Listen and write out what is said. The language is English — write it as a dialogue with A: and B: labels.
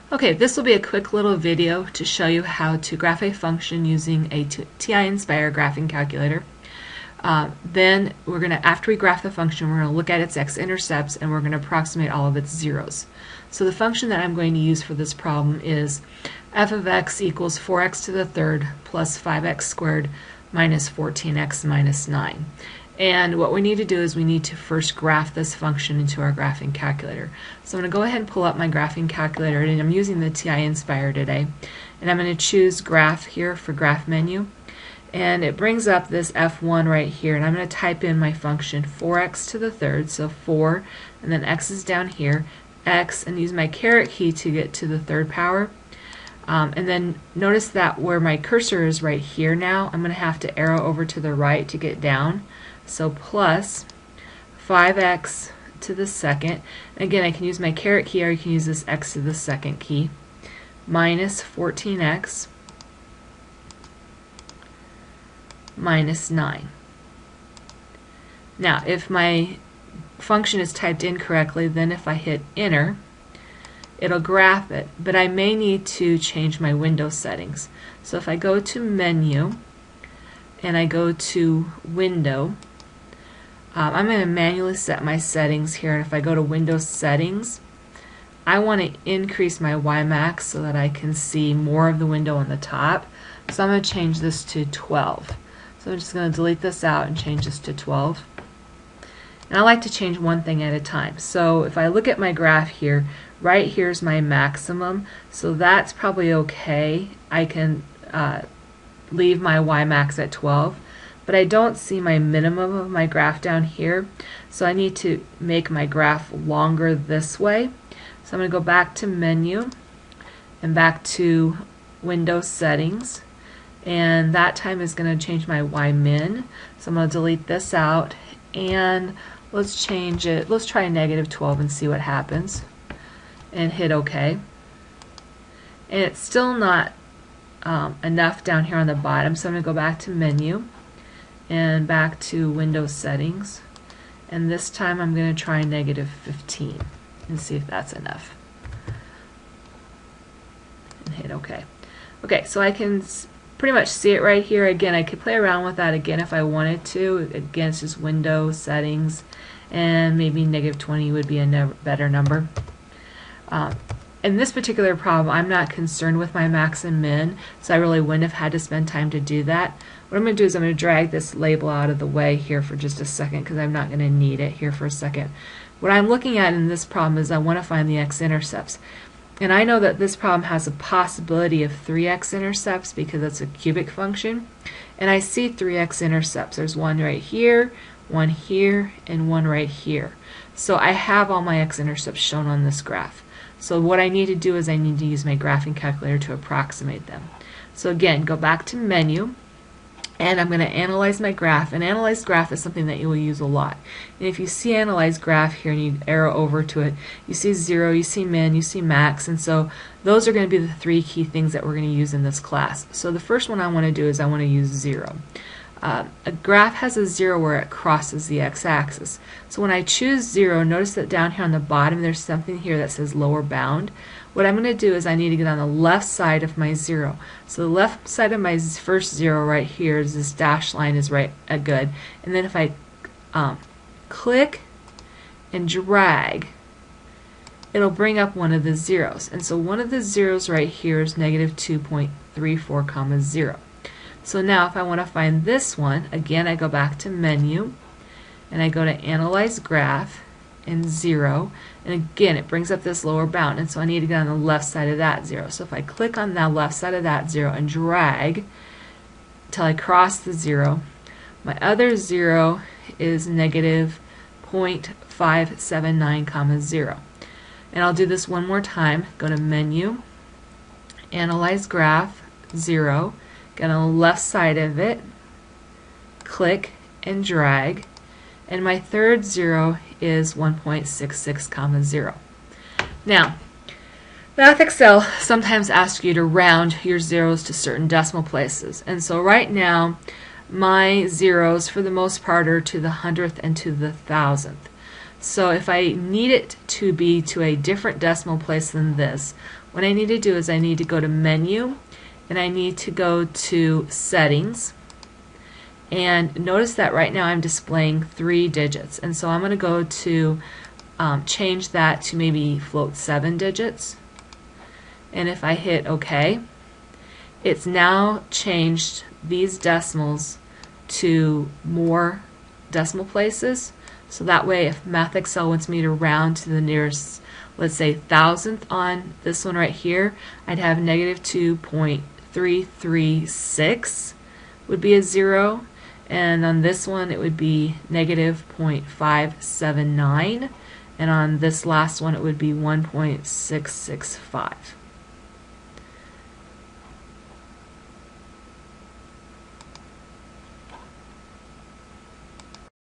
A: Okay, this will be a quick little video to show you how to graph a function using a TI-Nspire graphing calculator. Then we're going to, after we graph the function, we're going to look at its x-intercepts and we're going to approximate all of its zeros. So the function that I'm going to use for this problem is f of x equals 4x to the third plus 5x squared minus 14x minus 9. And what we need to do is we need to first graph this function into our graphing calculator. So I'm going to go ahead and pull up my graphing calculator, and I'm using the TI-Nspire today. And I'm going to choose graph here for graph menu. And it brings up this f1 right here, and I'm going to type in my function 4x to the third, so 4, and then x is down here, x, and use my caret key to get to the third power. And then notice that where my cursor is right here now, I'm going to have to arrow over to the right to get down. So plus 5x to the second. And again, I can use my caret key, or you can use this x to the second key, minus 14x minus 9. Now, if my function is typed incorrectly, then if I hit enter, it'll graph it, but I may need to change my window settings. So if I go to menu and I go to window, I'm going to manually set my settings here, and if I go to Windows Settings, I want to increase my WiMAX so that I can see more of the window on the top. So I'm going to change this to 12. So I'm just going to delete this out and change this to 12. And I like to change one thing at a time. So if I look at my graph here, right here's my maximum, so that's probably okay. I can leave my WiMAX at 12. But I don't see my minimum of my graph down here, so I need to make my graph longer this way. So I'm going to go back to menu and back to Windows Settings, and that time is going to change my YMin. So I'm going to delete this out, and let's change it. Let's try negative 12 and see what happens, and hit OK. And it's still not enough down here on the bottom, so I'm going to go back to menu and back to Windows Settings, and this time I'm going to try negative 15 and see if that's enough, and hit OK. Okay, so I can pretty much see it right here. Again, I could play around with that again if I wanted to. Again, it's just Windows Settings, and maybe negative 20 would be a better number. In this particular problem, I'm not concerned with my max and min, so I really wouldn't have had to spend time to do that. What I'm going to do is I'm going to drag this label out of the way here for just a second, because I'm not going to need it here for a second. What I'm looking at in this problem is I want to find the x-intercepts. And I know that this problem has a possibility of 3 x-intercepts because it's a cubic function. And I see 3 x-intercepts. There's one right here, one here, and one right here. So I have all my x-intercepts shown on this graph. So what I need to do is I need to use my graphing calculator to approximate them. So again, go back to menu, and I'm going to analyze my graph. And analyze graph is something that you will use a lot. And if you see analyze graph here and you arrow over to it, you see 0, you see min, you see max, and so those are going to be the 3 key things that we're going to use in this class. So the first one I want to do is I want to use 0. A graph has a 0 where it crosses the x-axis. So when I choose 0, notice that down here on the bottom there's something here that says lower bound. What I'm going to do is I need to get on the left side of my 0. So the left side of my first 0 right here is this dashed line is right good. And then if I click and drag, it'll bring up one of the zeros. And so one of the zeros right here is negative 2.34 comma 0. So now if I want to find this one, again I go back to menu and I go to analyze graph and 0, and again it brings up this lower bound, and so I need to get on the left side of that 0. So if I click on the left side of that 0 and drag till I cross the 0, my other 0 is negative 0.579 comma 0. And I'll do this one more time. Go to menu, analyze graph, 0, get on the left side of it, click and drag, and my third 0 is 1.66 comma 0. Now, MathXL sometimes asks you to round your zeros to certain decimal places, and so right now my zeros for the most part are to the 100th and to the 1000th. So if I need it to be to a different decimal place than this, what I need to do is I need to go to Menu, and I need to go to Settings, and notice that right now I'm displaying 3 digits, and so I'm going to go to change that to maybe float 7 digits, and if I hit OK, it's now changed these decimals to more decimal places. So that way, if MathXL wants me to round to the nearest, let's say, thousandth on this one right here, I'd have negative 2.336 would be a 0, and on this one it would be negative 0.579, and on this last one it would be 1.665.